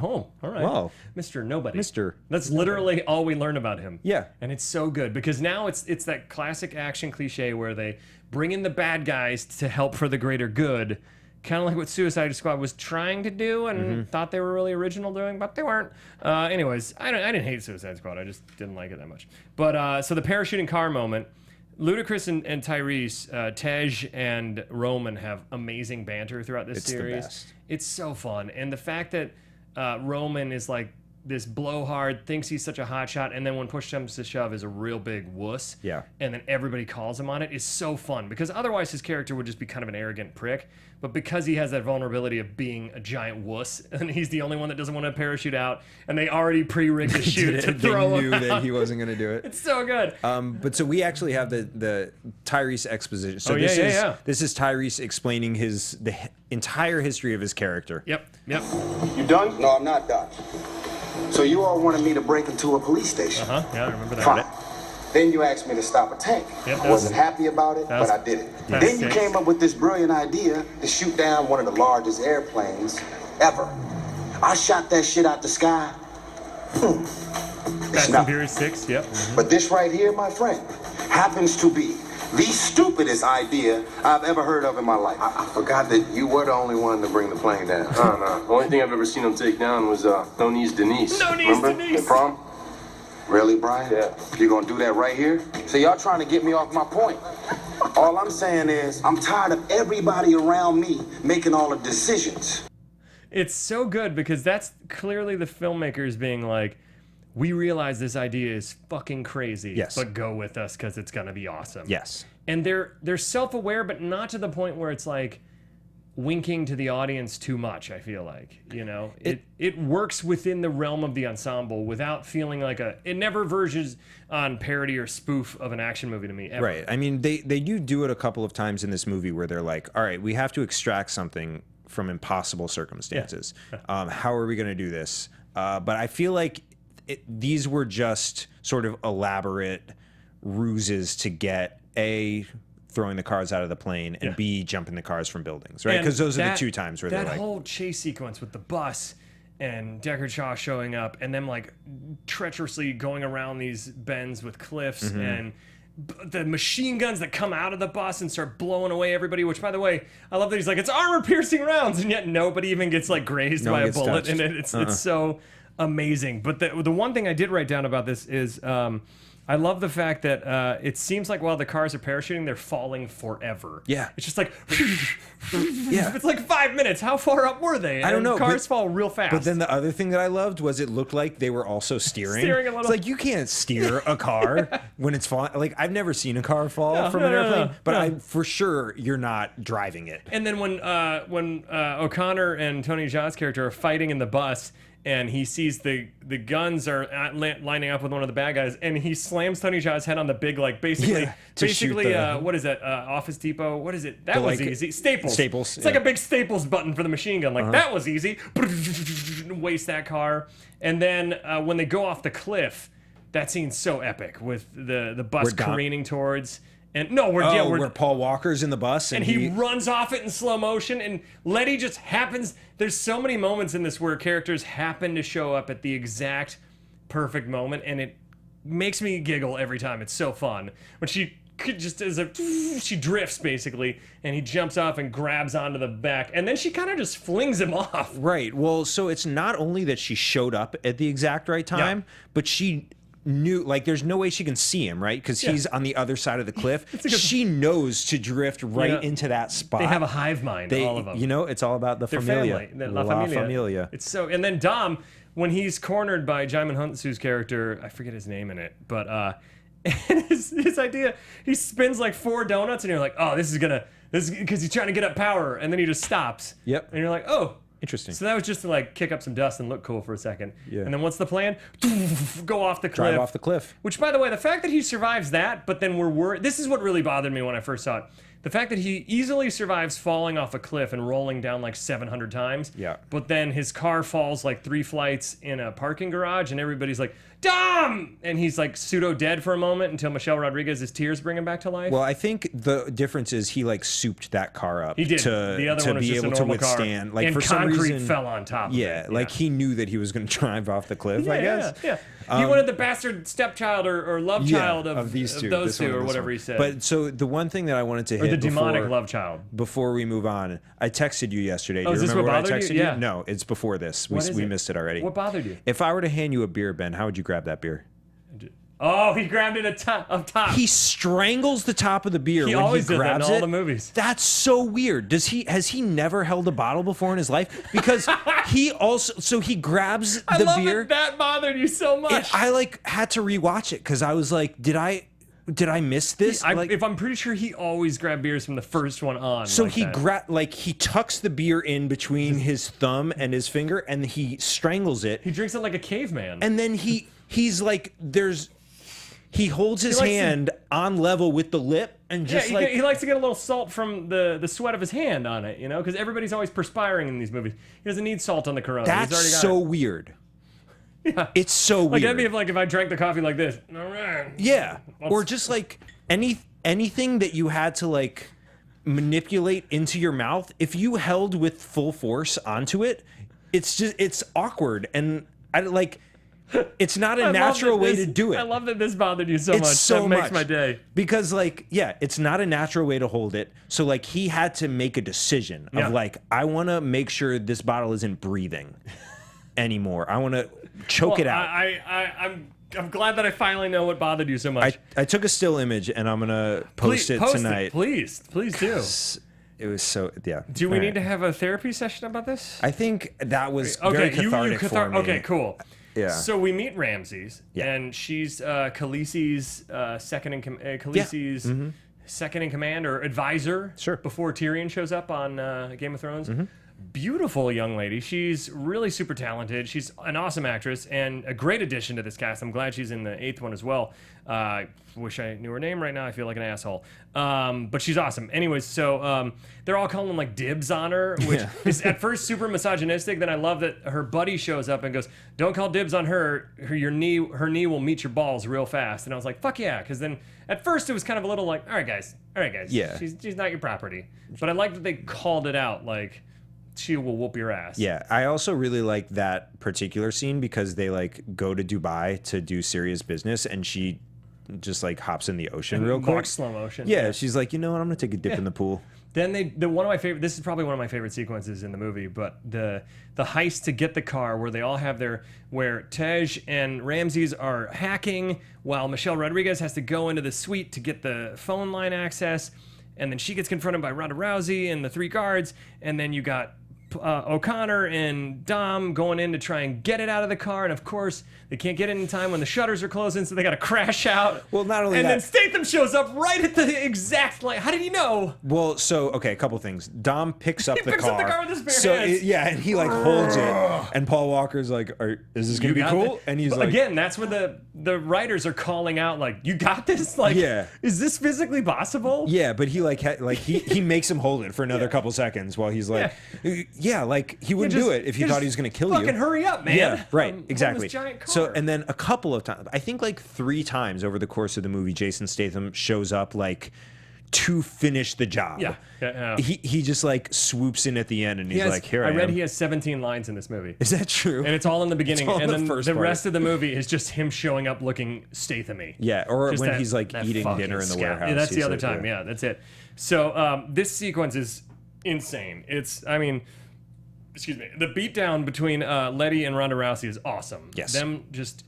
Oh, all right. Wow. Mr. Nobody. Mr. That's literally all we learn about him. Yeah. And it's so good because now it's that classic action cliche where they bring in the bad guys to help for the greater good, kind of like what Suicide Squad was trying to do and thought they were really original doing, but they weren't. Anyways, I didn't hate Suicide Squad. I just didn't like it that much. But so the parachuting car moment, Ludacris and Tyrese, Tej and Roman have amazing banter throughout this It's the series. best. It's so fun. And the fact that Roman is like this blowhard, thinks he's such a hotshot, and then when push comes to shove is a real big wuss. Yeah. And then everybody calls him on it is so fun because otherwise his character would just be kind of an arrogant prick. But because he has that vulnerability of being a giant wuss, and he's the only one that doesn't want to parachute out, and they already pre-rigged the chute to throw They knew him that out. he wasn't going to do it. It's so good. But so we actually have the Tyrese exposition. So Oh, this yeah, is yeah. this is Tyrese explaining the entire history of his character. Yep. You done? No, I'm not done. So you all wanted me to break into a police station. Yeah, I remember that. Fine. Then you asked me to stop a tank. Yep, I wasn't happy about it, but I did it. Then you came up with this brilliant idea to shoot down one of the largest airplanes ever. I shot that shit out the sky. Fast and Furious 6, yep. But this right here, my friend, happens to be the stupidest idea I've ever heard of in my life. I forgot that you were the only one to bring the plane down. No. The only thing I've ever seen him take down was No Knees Denise. No Knees Remember? Denise. The prom? Really, Brian? Yeah. You gonna do that right here? So y'all trying to get me off my point. All I'm saying is, I'm tired of everybody around me making all the decisions. It's so good because that's clearly the filmmakers being like, we realize this idea is fucking crazy, yes, but go with us because it's gonna be awesome. Yes. And they're self-aware, but not to the point where it's like winking to the audience too much. I feel like, you know, it works within the realm of the ensemble without feeling like it never verges on parody or spoof of an action movie to me ever. Right. I mean, they do it a couple of times in this movie where they're like, all right, we have to extract something from impossible circumstances. Yeah. How are we going to do this? But I feel like these were just sort of elaborate ruses to get throwing the cars out of the plane and B, jumping the cars from buildings, right? Because those are the two times where they're like... That whole chase sequence with the bus and Deckard Shaw showing up and them like treacherously going around these bends with cliffs and the machine guns that come out of the bus and start blowing away everybody, which, by the way, I love that he's like, it's armor-piercing rounds, and yet nobody even gets like grazed by a bullet in it. It's so amazing. But the one thing I did write down about this is... I love the fact that it seems like while the cars are parachuting, they're falling forever. Yeah. It's just like, it's like 5 minutes. How far up were they? And I don't know. Cars fall real fast. But then the other thing that I loved was it looked like they were also steering. Steering a little. It's like you can't steer a car when it's falling. Like I've never seen a car fall from an airplane, but I for sure you're not driving it. And then when O'Connor and Tony Jaa's character are fighting in the bus, and he sees the guns are lining up with one of the bad guys, and he slams Tony Jaa's head on the big, like, basically, what is that, Office Depot? What is it? That was easy. Staples. It's like a big Staples button for the machine gun. Like, that was easy. Waste that car. And then when they go off the cliff, that scene's so epic with the bus careening towards... And where Paul Walker's in the bus and he runs off it in slow motion, and Letty just happens. There's so many moments in this where characters happen to show up at the exact perfect moment, and it makes me giggle every time. It's so fun when she she drifts basically, and he jumps off and grabs onto the back, and then she kind of just flings him off. Right. Well, so it's not only that she showed up at the exact right time, but she knew, like, there's no way she can see him, right? Because he's on the other side of the cliff. She knows to drift right into that spot. They have a hive mind, all of them. You know, it's all about the familia. Family, La Familia. It's so. And then Dom, when he's cornered by Djimon Hounsou's character, I forget his name in it, but and his idea, he spins like 4 donuts, and you're like, oh, this is because he's trying to get up power, and then he just stops. Yep. And you're like, oh. Interesting. So that was just to like kick up some dust and look cool for a second. Yeah. And then what's the plan? Go off the cliff. Drive off the cliff. Which, by the way, the fact that he survives that, but then we're worried. This is what really bothered me when I first saw it. The fact that he easily survives falling off a cliff and rolling down like 700 times. Yeah. But then his car falls like 3 flights in a parking garage, and everybody's like, Dom! And he's like pseudo dead for a moment until Michelle Rodriguez's tears bring him back to life. Well, I think the difference is he like souped that car up. He did. The other one was be just able a to normal withstand. car. Like and for some concrete reason, fell on top of it. Yeah, like he knew that he was going to drive off the cliff. I guess. Yeah. He wanted the bastard stepchild or love child of these two, those two, or whatever he said. But so the one thing that I wanted to hit, or the demonic love child. Before we move on, I texted you yesterday. Do you is this remember what when I bothered texted you? Yeah. No, it's before this. We missed it already. What bothered you? If I were to hand you a beer, Ben, how would you grab that beer? Oh, he grabbed it up top. He strangles the top of the beer when always he grabs did that in all the movies. That's so weird. Has he never held a bottle before in his life? Because he grabs the beer. That bothered you so much. And I like had to rewatch it because I was like, did I miss this? If I'm pretty sure he always grabbed beers from the first one on. So he he tucks the beer in between his thumb and his finger, and he strangles it. He drinks it like a caveman. And then he's like, he holds his hand on level with the lip and just he likes to get a little salt from the sweat of his hand on it, you know, because everybody's always perspiring in these movies. He doesn't need salt on the Corona. That's so weird. It's so weird. Like that'd be if I drank the coffee like this. All right. Yeah. Or just like anything that you had to like manipulate into your mouth, if you held with full force onto it, it's awkward, and I like it's not a natural way to do it. I love that this bothered you so much. So that makes my day. Because like, yeah, it's not a natural way to hold it. So like he had to make a decision of like, I want to make sure this bottle isn't breathing anymore. I want to choke it out. I'm glad that I finally know what bothered you so much. I took a still image and I'm gonna post it tonight. Please do. It was so, yeah. Do we need to have a therapy session about this? I think that was very cathartic for me. Okay, cool. Yeah. So we meet Ramses, and she's Khaleesi's second in command or advisor. Sure. Before Tyrion shows up on Game of Thrones. Beautiful young lady. She's really super talented. She's an awesome actress and a great addition to this cast. I'm glad she's in the 8th one as well. Wish I knew her name right now. I feel like an asshole. But she's awesome. Anyways, so they're all calling like dibs on her, which is at first super misogynistic. Then I love that her buddy shows up and goes, "Don't call dibs on her. Her knee will meet your balls real fast." And I was like, "Fuck yeah!" Because then at first it was kind of a little like, "All right, guys. Yeah. She's not your property." But I like that they called it out like, she will whoop your ass. Yeah, I also really like that particular scene because they like go to Dubai to do serious business, and she just like hops in the ocean real quick. Slow motion. Yeah, she's like, you know what? I'm gonna take a dip in the pool. Then one of my favorite. This is probably one of my favorite sequences in the movie, but the heist to get the car where they all have where Tej and Ramses are hacking while Michelle Rodriguez has to go into the suite to get the phone line access, and then she gets confronted by Ronda Rousey and the 3 guards, and then you got O'Connor and Dom going in to try and get it out of the car, and of course they can't get it in time when the shutters are closing, so they got to crash out. Well, not only and that, then Statham shows up right at the exact like. How did he know? Well, so okay, a couple things. Dom picks up the car. He picks up the car with his bare hands. And he like holds it, and Paul Walker's like, "Is this gonna be cool?" And he's like, again, that's where the writers are calling out like, "You got this!" Like, yeah, is this physically possible? Yeah, but he he makes him hold it for another couple seconds while he's like, like he wouldn't do it if he thought he was gonna kill you. Fucking hurry up, man! Yeah, right, exactly. This giant car. So, and then a couple of times, I think like 3 times over the course of the movie, Jason Statham shows up like to finish the job. Yeah. He just like swoops in at the end, and he's like, "Here I am." I read he has 17 lines in this movie. Is that true? And it's all in the beginning, It's all in and the then the rest of the movie is just him showing up looking Statham-y. Yeah, or Just when he's like eating fucking dinner in the scout. warehouse. Yeah, that's the He's other like, time. Yeah, that's it. So this sequence is insane. Excuse me. The beatdown between Letty and Ronda Rousey is awesome. Yes. Them just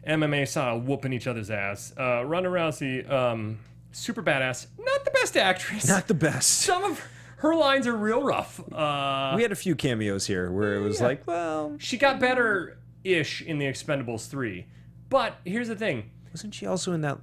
MMA style whooping each other's ass. Ronda Rousey, super badass. Not the best actress. Not the best. Some of her lines are real rough. We had a few cameos here where it was like, well, she got better-ish in The Expendables 3. But here's the thing. Wasn't she also in that?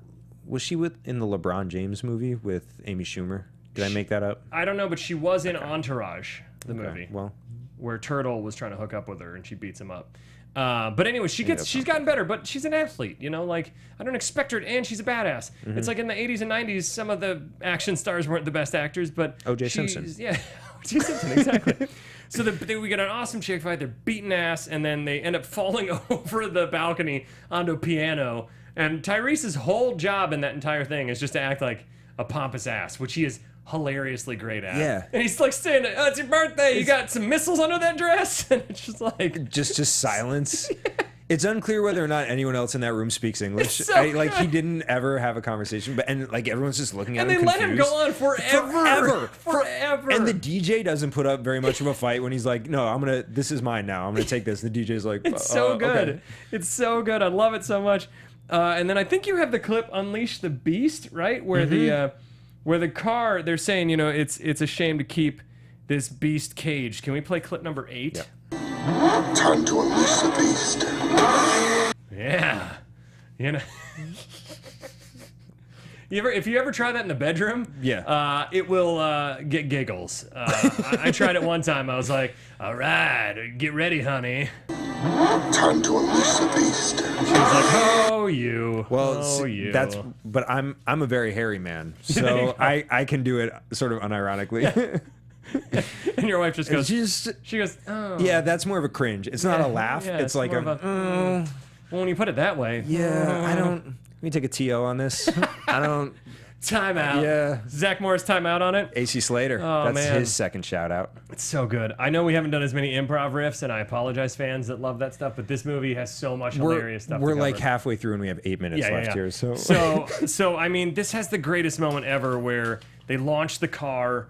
Was she in the LeBron James movie with Amy Schumer? Did I make that up? I don't know, but she was in Entourage, the movie. Well, where Turtle was trying to hook up with her and she beats him up. But anyway, she's gotten better, but she's an athlete, you know, like I don't expect her, and she's a badass. Mm-hmm. It's like in the 80s and 90s, some of the action stars weren't the best actors, but O.J. Simpson. Yeah, O.J. Simpson, exactly. So we get an awesome chick fight, they're beating ass, and then they end up falling over the balcony onto a piano. And Tyrese's whole job in that entire thing is just to act like a pompous ass, which he is hilariously great at. Yeah. And he's like saying, "Oh, it's your birthday. You got some missiles under that dress?" And it's just like just silence. It's unclear whether or not anyone else in that room speaks English. So he didn't ever have a conversation, and like everyone's just looking at him confused. And they let him go on forever. And the DJ doesn't put up very much of a fight when he's like, "No, this is mine now. I'm gonna take this." The DJ's like, "It's so good. Okay. It's so good. I love it so much." And then I think you have the clip "Unleash the Beast," right, where the car, they're saying, you know, it's a shame to keep this beast caged. Can we play clip number 8? Yeah. Time to unleash the beast. Yeah. You know. If you ever try that in the bedroom, it will get giggles. I tried it one time. I was like, "All right, get ready, honey." Time to unleash the beast. She was like, "Oh, you." Well, you. But I'm a very hairy man, so I can do it sort of unironically. And your wife just goes, It's she goes, oh. Yeah, that's more of a cringe. It's not a laugh. Yeah, it's like more of well, when you put it that way. Yeah, I don't. Let me take a TO on this. I don't. Timeout. Yeah. Zach Morris timeout on it. AC Slater. Oh, That's man. his second shout out. It's so good. I know we haven't done as many improv riffs, and I apologize, fans that love that stuff. But this movie has so much hilarious stuff. We're to like cover. halfway through, and we have 8 minutes left here. So I mean, this has the greatest moment ever, where they launch the car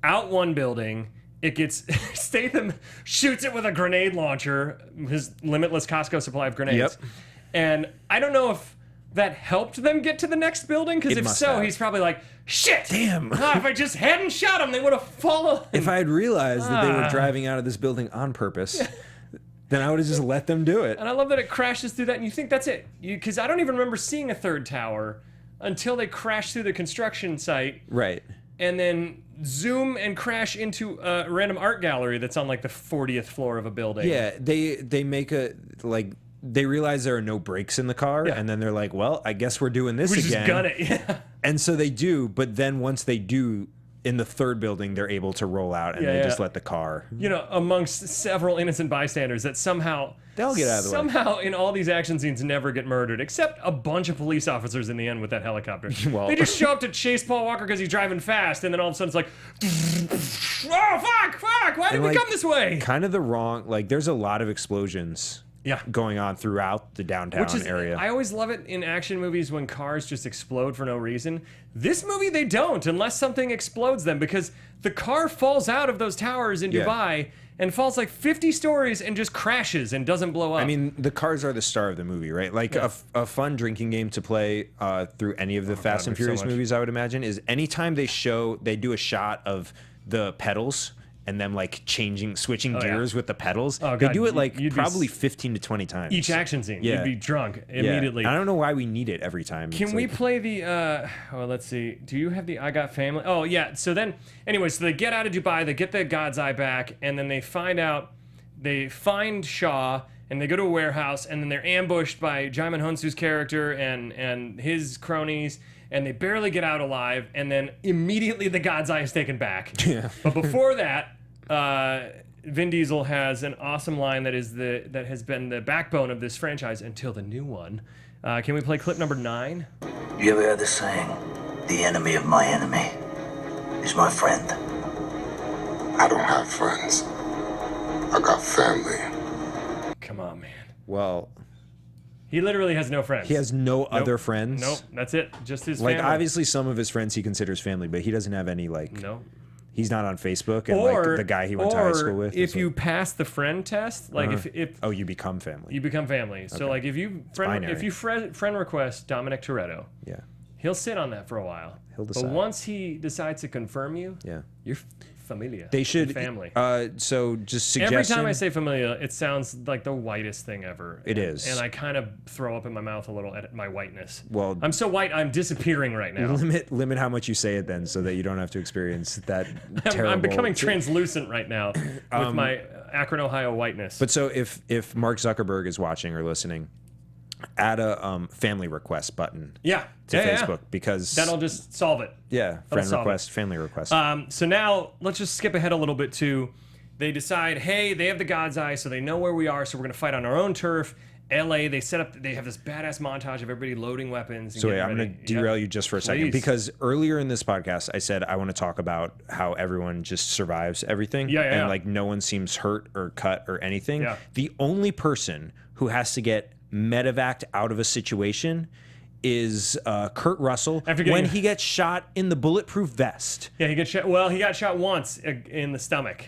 out one building. It gets Statham shoots it with a grenade launcher, his limitless Costco supply of grenades. Yep. And I don't know if that helped them get to the next building, because if so, he's probably like, shit, damn. If I just hadn't shot him, they would have followed. If I had realized that they were driving out of this building on purpose, then I would have just let them do it. And I love that it crashes through that, and you think that's it. Because I don't even remember seeing a third tower until they crash through the construction site. Right. And then zoom and crash into a random art gallery that's on like the 40th floor of a building. Yeah, they make a, like, they realize there are no brakes in the car, and then they're like, well, I guess we're doing this again. We just gun it, yeah. And so they do, but then once they do, in the third building, they're able to roll out, and they just let the car. You know, amongst several innocent bystanders that somehow... They'll get out of the way. Somehow, in all these action scenes, never get murdered, except a bunch of police officers in the end with that helicopter. Well, they just show up to chase Paul Walker because he's driving fast, and then all of a sudden it's like, oh, fuck, why did we come this way? Kind of the wrong, like, there's a lot of explosions going on throughout the downtown area. I always love it in action movies when cars just explode for no reason. This movie, they don't, unless something explodes them, because the car falls out of those towers in Dubai and falls like 50 stories and just crashes and doesn't blow up. I mean, the cars are the star of the movie, right? Like a fun drinking game to play through any of the Fast and Furious movies, I would imagine, is anytime they do a shot of the pedals and them like switching gears with the pedals. They do it like probably 15 to 20 times. Each action scene. You'd be drunk immediately. I don't know why we need it every time. Can we play the, let's see. Do you have the I Got Family? Oh, yeah. So then, anyway, so they get out of Dubai, they get the God's Eye back, and then they find Shaw, and they go to a warehouse, and then they're ambushed by Djimon Hounsou's character and his cronies, and they barely get out alive, and then immediately the God's Eye is taken back. Yeah. But before that, Vin Diesel has an awesome line that has been the backbone of this franchise until the new one. Can we play clip number 9? You ever heard the saying, the enemy of my enemy is my friend? I don't have friends. I got family. Come on, man. Well... He literally has no friends. He has no other friends? Nope, that's it. Just his family. family. Like, obviously, some of his friends he considers family, but he doesn't have any, like... No. He's not on Facebook, and like the guy he went to high school with. If you pass the friend test, like if you become family. You become family. So like if you friend request Dominic Toretto, he'll sit on that for a while. He'll decide. But once he decides to confirm you, you're familia. They should family. So just suggestion. Every time I say familia, it sounds like the whitest thing ever. It is, and I kind of throw up in my mouth a little at my whiteness. Well, I'm so white, I'm disappearing right now. Limit how much you say it then, so that you don't have to experience that terrible. I'm becoming translucent right now with my Akron, Ohio whiteness. But so if Mark Zuckerberg is watching or listening, add a family request button. To Facebook because that'll just solve it. Friend request, family request. So now let's just skip ahead a little bit to, they decide, hey, they have the God's Eye, so they know where we are, so we're gonna fight on our own turf. LA, they have this badass montage of everybody loading weapons. And so I'm going to derail you just for a second, because earlier in this podcast, I said I want to talk about how everyone just survives everything. And like no one seems hurt or cut or anything. The only person who has to get medevaced out of a situation is Kurt Russell when he gets shot in the bulletproof vest. Yeah, he gets shot. Well, he got shot once in the stomach.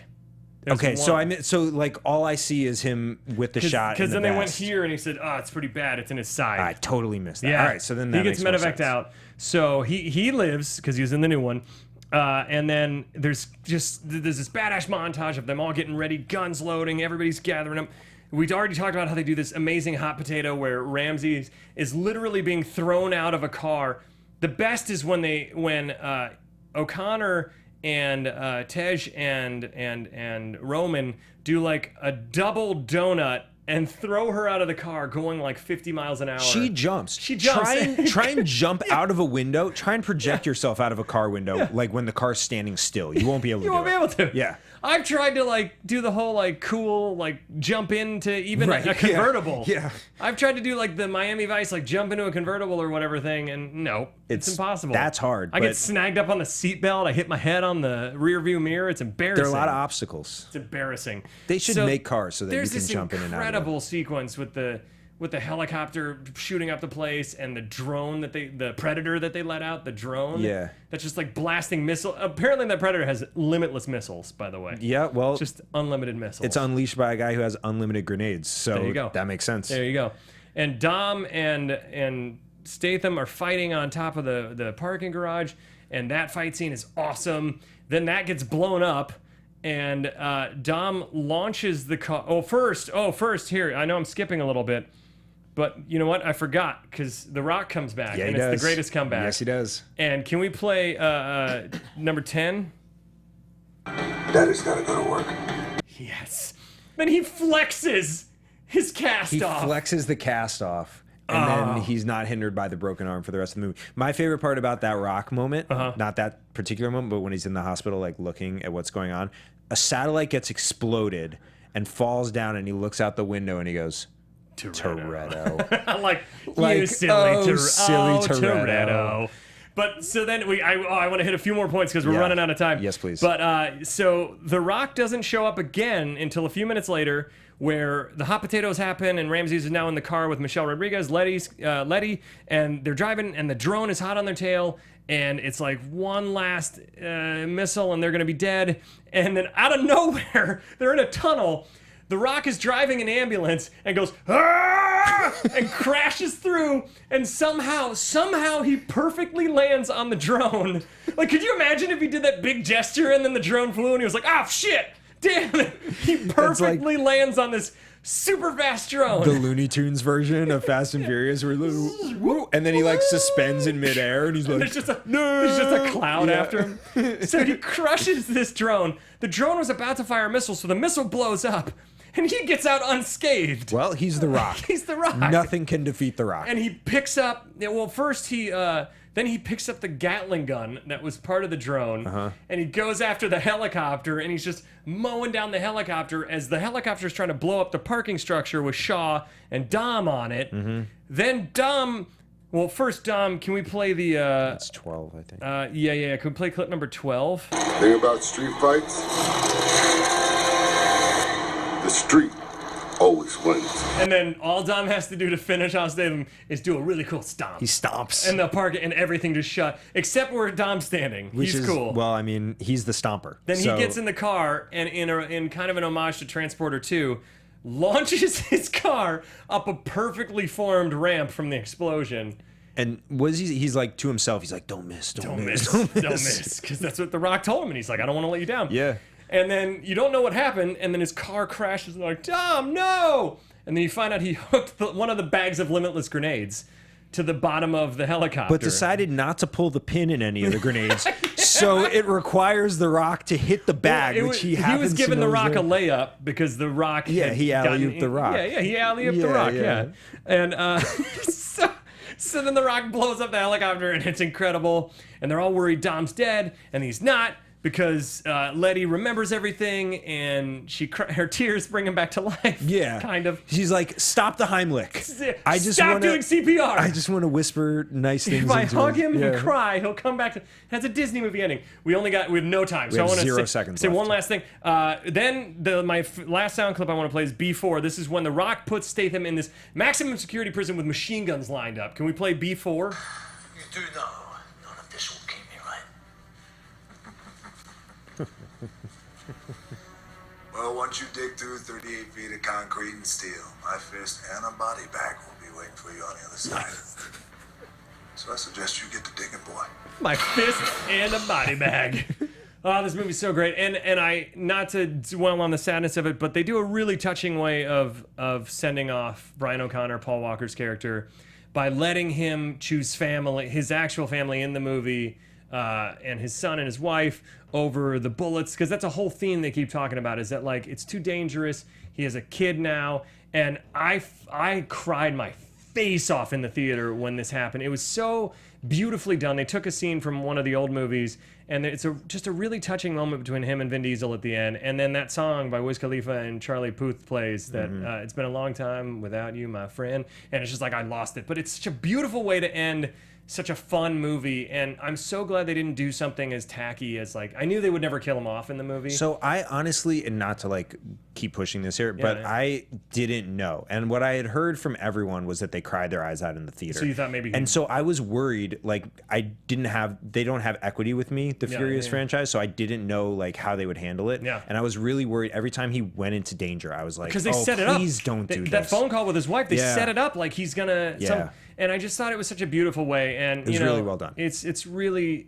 Okay, so like all I see is him with the shot. Because then they went here and he said, "Oh, it's pretty bad. It's in his side." I totally missed that. Yeah. All right, so then he gets medevaced out. So he lives because he was in the new one. And then there's this badass montage of them all getting ready, guns loading, everybody's gathering them. We'd already talked about how they do this amazing hot potato where Ramsey is literally being thrown out of a car. The best is when O'Connor and Tej and Roman do like a double donut and throw her out of the car going like 50 miles an hour. She jumps. She jumps. Try and jump out of a window. Try and project yourself out of a car window, like when the car's standing still. You won't be able to. You won't be able to. Yeah. I've tried to like do the whole like cool like jump into even a convertible. Yeah. I've tried to do like the Miami Vice like jump into a convertible or whatever thing, and no, it's impossible. That's hard. I get snagged up on the seatbelt. I hit my head on the rear view mirror. It's embarrassing. There are a lot of obstacles. It's embarrassing. They should make cars so that you can jump in and out. There's this incredible sequence with the helicopter shooting up the place and the drone the Predator that they let out, the drone. Yeah. That's just like blasting missile. Apparently that Predator has limitless missiles, by the way. Yeah, well. Just unlimited missiles. It's unleashed by a guy who has unlimited grenades. So there you go. That makes sense. There you go. And Dom and Statham are fighting on top of the parking garage, and that fight scene is awesome. Then that gets blown up. And Dom launches the car. First, here, I know I'm skipping a little bit, but you know what? I forgot, because The Rock comes back, and it's the greatest comeback. Yes, he does. And can we play number 10? Daddy's gotta go to work. Yes. Then he flexes his cast off. He flexes the cast off. And then he's not hindered by the broken arm for the rest of the movie. My favorite part about that Rock moment, not that particular moment, but when he's in the hospital, like looking at what's going on, a satellite gets exploded and falls down, and he looks out the window and he goes, Toretto. like, you silly Toretto. Toretto. But so then I want to hit a few more points because we're running out of time. Yes, please. But so The Rock doesn't show up again until a few minutes later, where the hot potatoes happen, and Ramses is now in the car with Michelle Rodriguez, Letty, and they're driving, and the drone is hot on their tail, and it's like one last missile, and they're gonna be dead. And then out of nowhere, they're in a tunnel. The Rock is driving an ambulance and goes, "Ah!" and crashes through, and somehow he perfectly lands on the drone. Like, could you imagine if he did that big gesture and then the drone flew and he was like, "Ah, shit! Damn it!" He perfectly lands on this super fast drone. The Looney Tunes version of Fast and Furious, where and then he like suspends in midair, and he's like, there's just a cloud after him. So he crushes this drone. The drone was about to fire a missile, so the missile blows up, and he gets out unscathed. Well, he's The Rock. He's The Rock. Nothing can defeat The Rock. And he picks up. Well, first then he picks up the Gatling gun that was part of the drone, and he goes after the helicopter, and he's just mowing down the helicopter as the helicopter is trying to blow up the parking structure with Shaw and Dom on it. Then Dom, can we play the... That's 12, I think. Yeah. Can we play clip number 12? Thing about street fights, the street always wins. And then all Dom has to do to finish off Statham is do a really cool stomp. He stomps. And the park and everything just shut, except where Dom's standing. He's cool. Well, I mean, he's the stomper. Then he gets in the car, and in kind of an homage to Transporter 2, launches his car up a perfectly formed ramp from the explosion. And he's like to himself, he's like, don't miss. Because that's what The Rock told him, and he's like, I don't want to let you down. Yeah. And then you don't know what happened, and then his car crashes, and they're like, Dom, no! And then you find out he hooked one of the bags of limitless grenades to the bottom of the helicopter. But decided not to pull the pin in any of the grenades. So it requires The Rock to hit the bag, which he happens to He was giving The Rock a layup because The Rock he alley-ooped The Rock. Yeah, he alley-ooped The Rock, yeah. And so then The Rock blows up the helicopter, and it's incredible. And they're all worried Dom's dead, and he's not, because Letty remembers everything, and her tears bring him back to life. Yeah, kind of. She's like, "Stop the Heimlich! Stop doing CPR! I just want to whisper nice things." If I hug him and cry, he'll come back. That's a Disney movie ending. We have no time, so I want to 0 seconds. Say one last thing. Then my last sound clip I want to play is B4. This is when The Rock puts Statham in this maximum security prison with machine guns lined up. Can we play B4? You do know none of this will keep me right. Well, once you dig through 38 feet of concrete and steel, my fist and a body bag will be waiting for you on the other side. So I suggest you get to digging, boy. My fist and a body bag. Oh, this movie's so great. And I, not to dwell on the sadness of it, but they do a really touching way of sending off Brian O'Connor, Paul Walker's character, by letting him choose family, his actual family in the movie, and his son and his wife over the bullets, because that's a whole theme they keep talking about, is that like it's too dangerous. He has a kid now, And I cried my face off in the theater when this happened. It was so beautifully done. They took a scene from one of the old movies, and it's just a really touching moment between him and Vin Diesel at the end. And then that song by Wiz Khalifa and Charlie Puth plays that it's been a long time without you, my friend. And it's just like I lost it. But it's such a beautiful way to end such a fun movie, and I'm so glad they didn't do something as tacky as like I knew they would never kill him off in the movie. So I honestly, and not to like keep pushing this here, but I didn't know. And what I had heard from everyone was that they cried their eyes out in the theater. So you thought maybe and so I was worried, like they don't have equity with me, the Furious franchise, so I didn't know like how they would handle it. Yeah. And I was really worried every time he went into danger. I was like, because they set it up. Please don't do this. That phone call with his wife, they set it up like he's gonna. And I just thought it was such a beautiful way, and it was really well done. It's really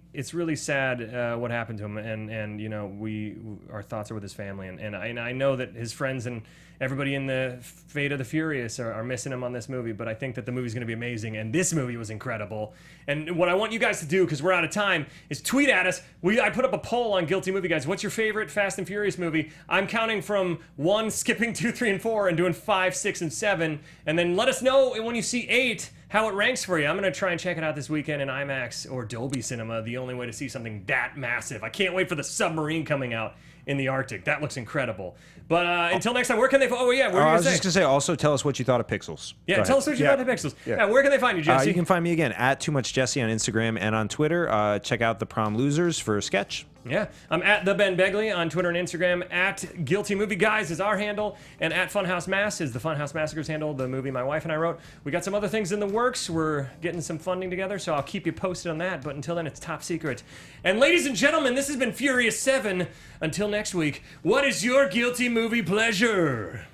sad what happened to him, and you know our thoughts are with his family, and I know that his friends and everybody in the Fate of the Furious are missing him on this movie, but I think that the movie's going to be amazing, and this movie was incredible. And what I want you guys to do, because we're out of time, is tweet at us. I put up a poll on Guilty Movie Guys. What's your favorite Fast and Furious movie? I'm counting from 1, skipping 2, 3, and 4, and doing 5, 6, and 7, and then let us know when you see 8 how it ranks for you. I'm going to try and check it out this weekend in IMAX or Dolby Cinema, the only way to see something that massive. I can't wait for the submarine coming out in the Arctic. That looks incredible. But until next time, where can they... Oh, yeah, what are you I was just going to say, also tell us what you thought of Pixels. Yeah, tell us what you thought of Pixels. Yeah, where can they find you, Jesse? You can find me again at Too Much Jesse on Instagram and on Twitter. Check out The Prom Losers for a sketch. Yeah, I'm at the Ben Begley on Twitter and Instagram. At Guilty Movie Guys is our handle, and at Funhouse Mass is the Funhouse Massacres handle, the movie my wife and I wrote. We got some other things in the works. We're getting some funding together, so I'll keep you posted on that. But until then, it's top secret. And ladies and gentlemen, this has been Furious 7. Until next week, what is your guilty movie pleasure?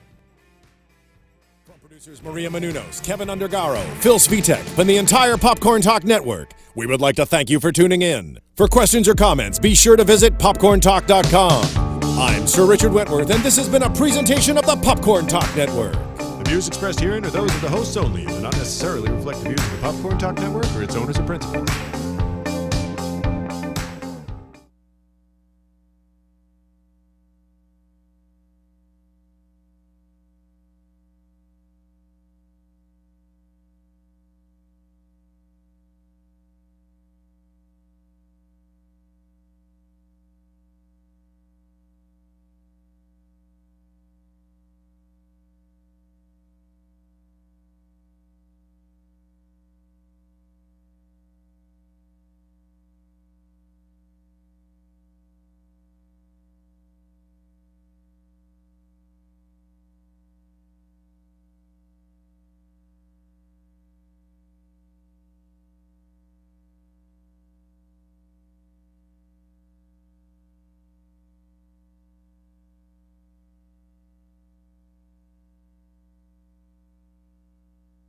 Producers Maria Menounos, Kevin Undergaro, Phil Svitek, and the entire Popcorn Talk Network, we would like to thank you for tuning in. For questions or comments, be sure to visit popcorntalk.com. I'm Sir Richard Wentworth, and this has been a presentation of the Popcorn Talk Network. The views expressed herein are those of the hosts only and do not necessarily reflect the views of the Popcorn Talk Network or its owners or principals.